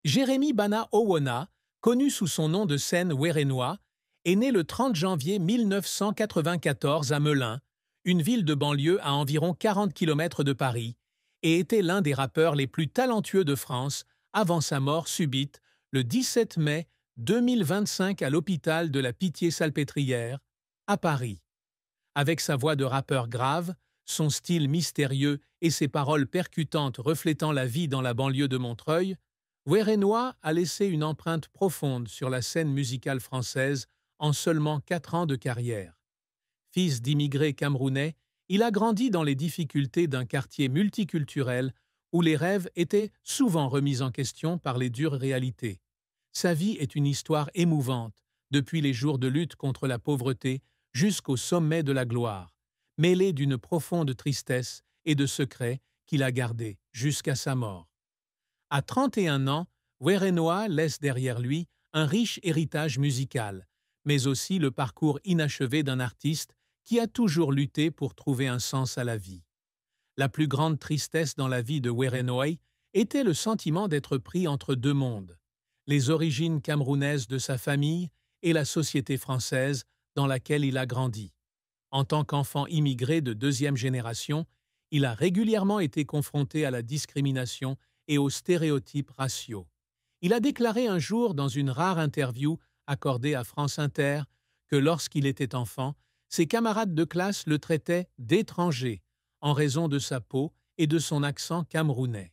Jérémy Bana Owona, connu sous son nom de scène Werenois, est né le 30 janvier 1994 à Melun, une ville de banlieue à environ 40 km de Paris, et était l'un des rappeurs les plus talentueux de France avant sa mort subite le 17 mai 2025 à l'hôpital de la Pitié-Salpêtrière, à Paris. Avec sa voix de rappeur grave, son style mystérieux et ses paroles percutantes reflétant la vie dans la banlieue de Montreuil, Werenois a laissé une empreinte profonde sur la scène musicale française en seulement 4 ans de carrière. Fils d'immigrés camerounais, il a grandi dans les difficultés d'un quartier multiculturel où les rêves étaient souvent remis en question par les dures réalités. Sa vie est une histoire émouvante, depuis les jours de lutte contre la pauvreté jusqu'au sommet de la gloire, mêlée d'une profonde tristesse et de secrets qu'il a gardés jusqu'à sa mort. À 31 ans, Werenois laisse derrière lui un riche héritage musical, mais aussi le parcours inachevé d'un artiste qui a toujours lutté pour trouver un sens à la vie. La plus grande tristesse dans la vie de Werenois était le sentiment d'être pris entre deux mondes, les origines camerounaises de sa famille et la société française dans laquelle il a grandi. En tant qu'enfant immigré de deuxième génération, il a régulièrement été confronté à la discrimination et aux stéréotypes raciaux. Il a déclaré un jour dans une rare interview accordée à France Inter que lorsqu'il était enfant, ses camarades de classe le traitaient d'étranger en raison de sa peau et de son accent camerounais.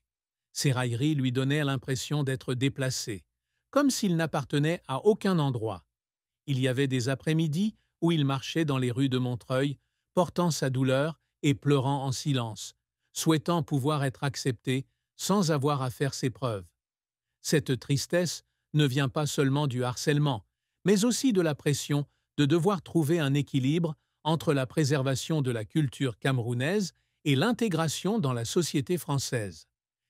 Ces railleries lui donnaient l'impression d'être déplacé, comme s'il n'appartenait à aucun endroit. Il y avait des après-midi où il marchait dans les rues de Montreuil, portant sa douleur et pleurant en silence, souhaitant pouvoir être accepté sans avoir à faire ses preuves. Cette tristesse ne vient pas seulement du harcèlement, mais aussi de la pression de devoir trouver un équilibre entre la préservation de la culture camerounaise et l'intégration dans la société française.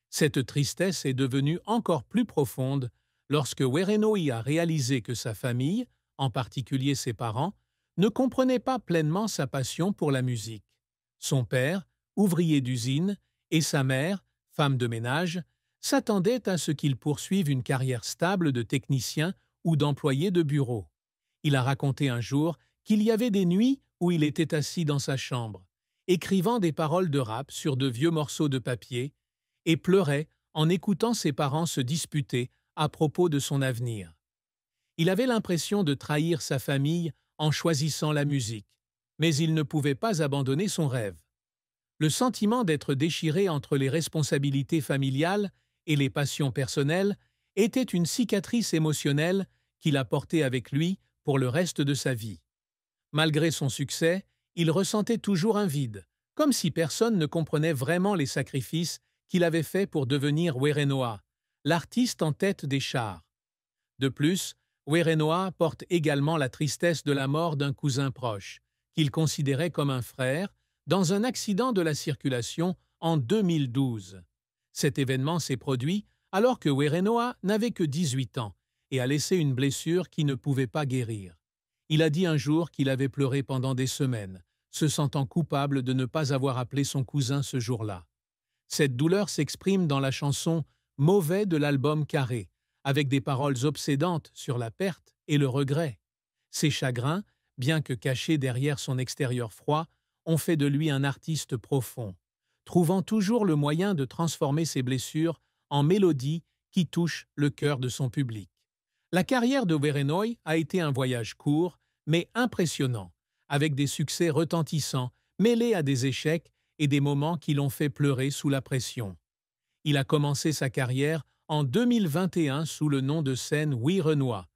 Cette tristesse est devenue encore plus profonde lorsque Werenois a réalisé que sa famille, en particulier ses parents, ne comprenaient pas pleinement sa passion pour la musique. Son père, ouvrier d'usine, et sa mère, femme de ménage, s'attendaient à ce qu'il poursuive une carrière stable de technicien ou d'employé de bureau. Il a raconté un jour qu'il y avait des nuits où il était assis dans sa chambre, écrivant des paroles de rap sur de vieux morceaux de papier, et pleurait en écoutant ses parents se disputer à propos de son avenir. Il avait l'impression de trahir sa famille en choisissant la musique, mais il ne pouvait pas abandonner son rêve. Le sentiment d'être déchiré entre les responsabilités familiales et les passions personnelles était une cicatrice émotionnelle qu'il a portée avec lui pour le reste de sa vie. Malgré son succès, il ressentait toujours un vide, comme si personne ne comprenait vraiment les sacrifices qu'il avait faits pour devenir Werenois, l'artiste en tête des charts. De plus, Werenois porte également la tristesse de la mort d'un cousin proche, qu'il considérait comme un frère, dans un accident de la circulation en 2012. Cet événement s'est produit alors que Werenois n'avait que 18 ans et a laissé une blessure qui ne pouvait pas guérir. Il a dit un jour qu'il avait pleuré pendant des semaines, se sentant coupable de ne pas avoir appelé son cousin ce jour-là. Cette douleur s'exprime dans la chanson « Mauvais » de l'album Carré, avec des paroles obsédantes sur la perte et le regret. Ses chagrins, bien que cachés derrière son extérieur froid, ont fait de lui un artiste profond, trouvant toujours le moyen de transformer ses blessures en mélodies qui touchent le cœur de son public. La carrière de Werenois a été un voyage court, mais impressionnant, avec des succès retentissants, mêlés à des échecs et des moments qui l'ont fait pleurer sous la pression. Il a commencé sa carrière en 2021 sous le nom de scène Werenois,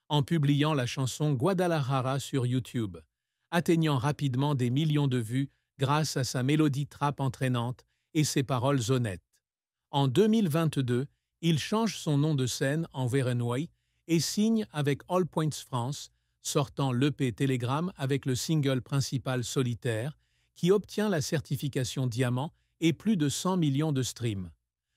en publiant la chanson Guadalajara sur YouTube, atteignant rapidement des millions de vues grâce à sa mélodie trap entraînante et ses paroles honnêtes. En 2022, il change son nom de scène en Werenois et signe avec All Points France, sortant l'EP Telegram avec le single principal Solitaire, qui obtient la certification diamant et plus de 100 millions de streams.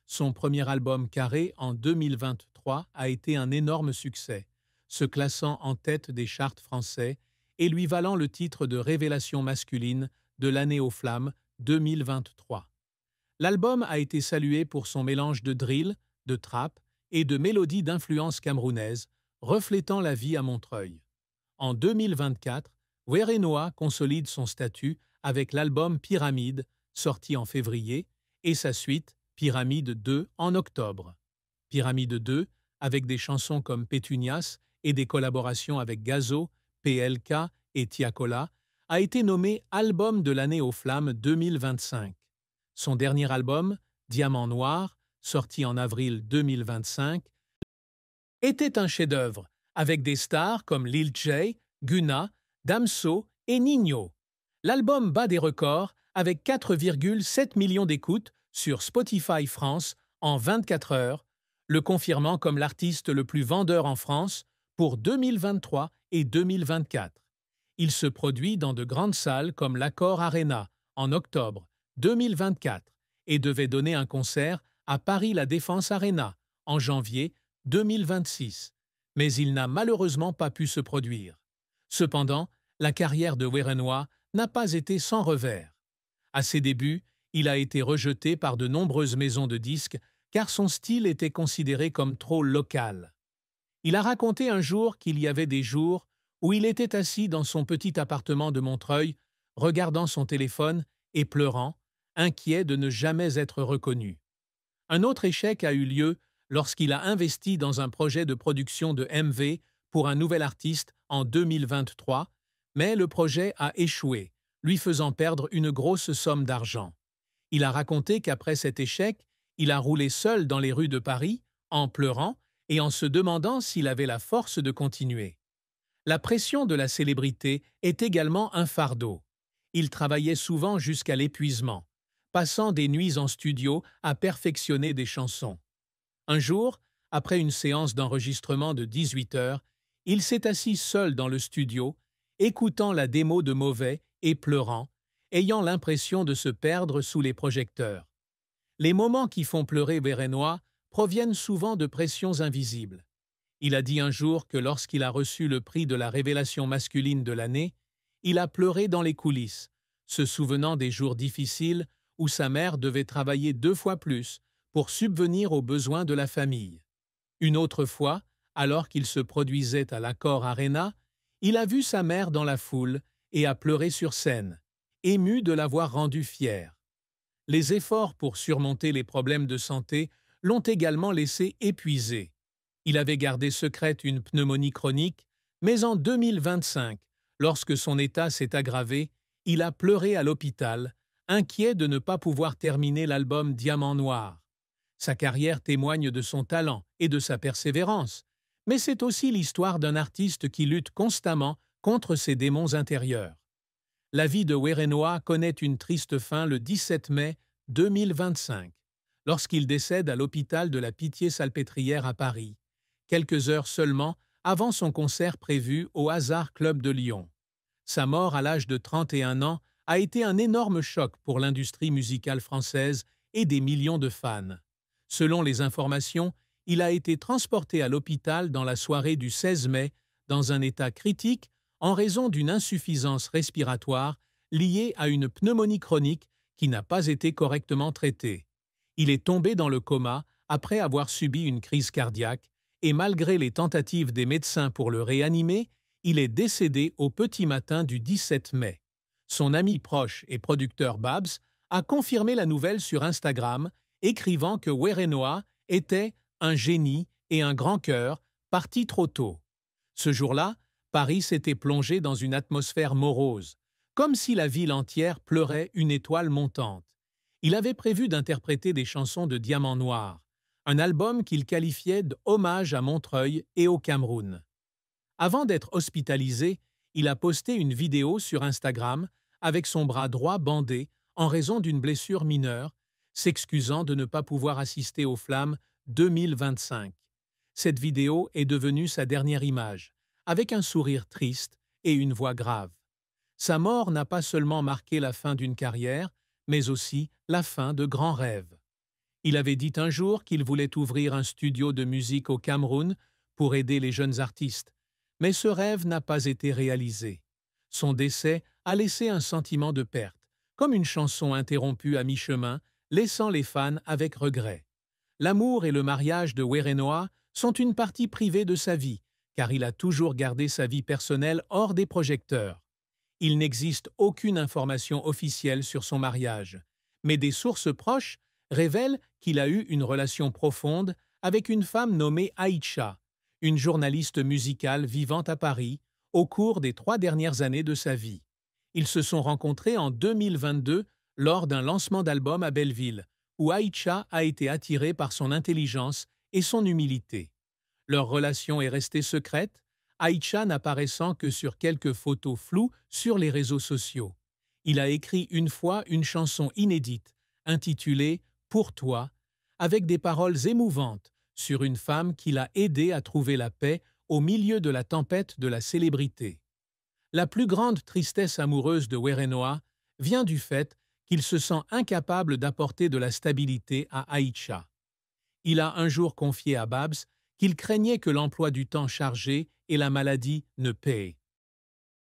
Son premier album Carré en 2023 a été un énorme succès, se classant en tête des charts français et lui valant le titre de révélation masculine de l'année aux flammes 2023. L'album a été salué pour son mélange de drill, de trap et de mélodies d'influence camerounaise, reflétant la vie à Montreuil. En 2024, Werenoi consolide son statut avec l'album Pyramide, sorti en février, et sa suite, Pyramide 2, en octobre. Pyramide 2, avec des chansons comme Pétunias et des collaborations avec Gazo, PLK et Tiakola, a été nommé Album de l'année aux Flammes 2025. Son dernier album, Diamant Noir, sorti en avril 2025, était un chef-d'œuvre, avec des stars comme Lil J, Gunna, Damso et Ninho. L'album bat des records avec 4,7 millions d'écoutes sur Spotify France en 24 heures, le confirmant comme l'artiste le plus vendeur en France pour 2023 et 2024. Il se produit dans de grandes salles comme l'Accor Arena en octobre 2024 et devait donner un concert à Paris La Défense Arena en janvier 2026, mais il n'a malheureusement pas pu se produire. Cependant, la carrière de Werenoi n'a pas été sans revers. À ses débuts, il a été rejeté par de nombreuses maisons de disques car son style était considéré comme trop local. Il a raconté un jour qu'il y avait des jours où il était assis dans son petit appartement de Montreuil, regardant son téléphone et pleurant, inquiet de ne jamais être reconnu. Un autre échec a eu lieu lorsqu'il a investi dans un projet de production de MV pour un nouvel artiste en 2023, mais le projet a échoué, lui faisant perdre une grosse somme d'argent. Il a raconté qu'après cet échec, il a roulé seul dans les rues de Paris, en pleurant et en se demandant s'il avait la force de continuer. La pression de la célébrité est également un fardeau. Il travaillait souvent jusqu'à l'épuisement, passant des nuits en studio à perfectionner des chansons. Un jour, après une séance d'enregistrement de 18 heures, il s'est assis seul dans le studio, écoutant la démo de Mauvais et pleurant, ayant l'impression de se perdre sous les projecteurs. Les moments qui font pleurer Werenoi proviennent souvent de pressions invisibles. Il a dit un jour que lorsqu'il a reçu le prix de la révélation masculine de l'année, il a pleuré dans les coulisses, se souvenant des jours difficiles où sa mère devait travailler 2 fois plus pour subvenir aux besoins de la famille. Une autre fois, alors qu'il se produisait à l'Accor Arena, il a vu sa mère dans la foule et a pleuré sur scène, ému de l'avoir rendue fière. Les efforts pour surmonter les problèmes de santé l'ont également laissé épuisé. Il avait gardé secrète une pneumonie chronique, mais en 2025, lorsque son état s'est aggravé, il a pleuré à l'hôpital, inquiet de ne pas pouvoir terminer l'album Diamant Noir. Sa carrière témoigne de son talent et de sa persévérance, mais c'est aussi l'histoire d'un artiste qui lutte constamment contre ses démons intérieurs. La vie de Werenoi connaît une triste fin le 17 mai 2025, lorsqu'il décède à l'hôpital de la Pitié-Salpêtrière à Paris, quelques heures seulement avant son concert prévu au Hazard Club de Lyon. Sa mort à l'âge de 31 ans a été un énorme choc pour l'industrie musicale française et des millions de fans. Selon les informations, il a été transporté à l'hôpital dans la soirée du 16 mai dans un état critique en raison d'une insuffisance respiratoire liée à une pneumonie chronique qui n'a pas été correctement traitée. Il est tombé dans le coma après avoir subi une crise cardiaque et malgré les tentatives des médecins pour le réanimer, il est décédé au petit matin du 17 mai. Son ami proche et producteur Babs a confirmé la nouvelle sur Instagram, écrivant que Werenoi était un génie et un grand cœur, parti trop tôt. Ce jour-là, Paris s'était plongé dans une atmosphère morose, comme si la ville entière pleurait une étoile montante. Il avait prévu d'interpréter des chansons de Diamant Noir, un album qu'il qualifiait d'hommage à Montreuil et au Cameroun. Avant d'être hospitalisé, il a posté une vidéo sur Instagram avec son bras droit bandé en raison d'une blessure mineure, s'excusant de ne pas pouvoir assister aux Flammes 2025. Cette vidéo est devenue sa dernière image, avec un sourire triste et une voix grave. Sa mort n'a pas seulement marqué la fin d'une carrière, mais aussi la fin de grands rêves. Il avait dit un jour qu'il voulait ouvrir un studio de musique au Cameroun pour aider les jeunes artistes, mais ce rêve n'a pas été réalisé. Son décès a laissé un sentiment de perte, comme une chanson interrompue à mi-chemin, laissant les fans avec regret. L'amour et le mariage de Werenoa sont une partie privée de sa vie, car il a toujours gardé sa vie personnelle hors des projecteurs. Il n'existe aucune information officielle sur son mariage, mais des sources proches révèlent qu'il a eu une relation profonde avec une femme nommée Aïcha, une journaliste musicale vivant à Paris, au cours des 3 dernières années de sa vie. Ils se sont rencontrés en 2022 lors d'un lancement d'album à Belleville, où Aïcha a été attirée par son intelligence et son humilité. Leur relation est restée secrète, Aïcha n'apparaissant que sur quelques photos floues sur les réseaux sociaux. Il a écrit une fois une chanson inédite, intitulée « Pour toi », avec des paroles émouvantes sur une femme qui l'a aidé à trouver la paix au milieu de la tempête de la célébrité. La plus grande tristesse amoureuse de Werenoa vient du fait qu'il se sent incapable d'apporter de la stabilité à Aïcha. Il a un jour confié à Babs qu'il craignait que l'emploi du temps chargé et la maladie ne paient.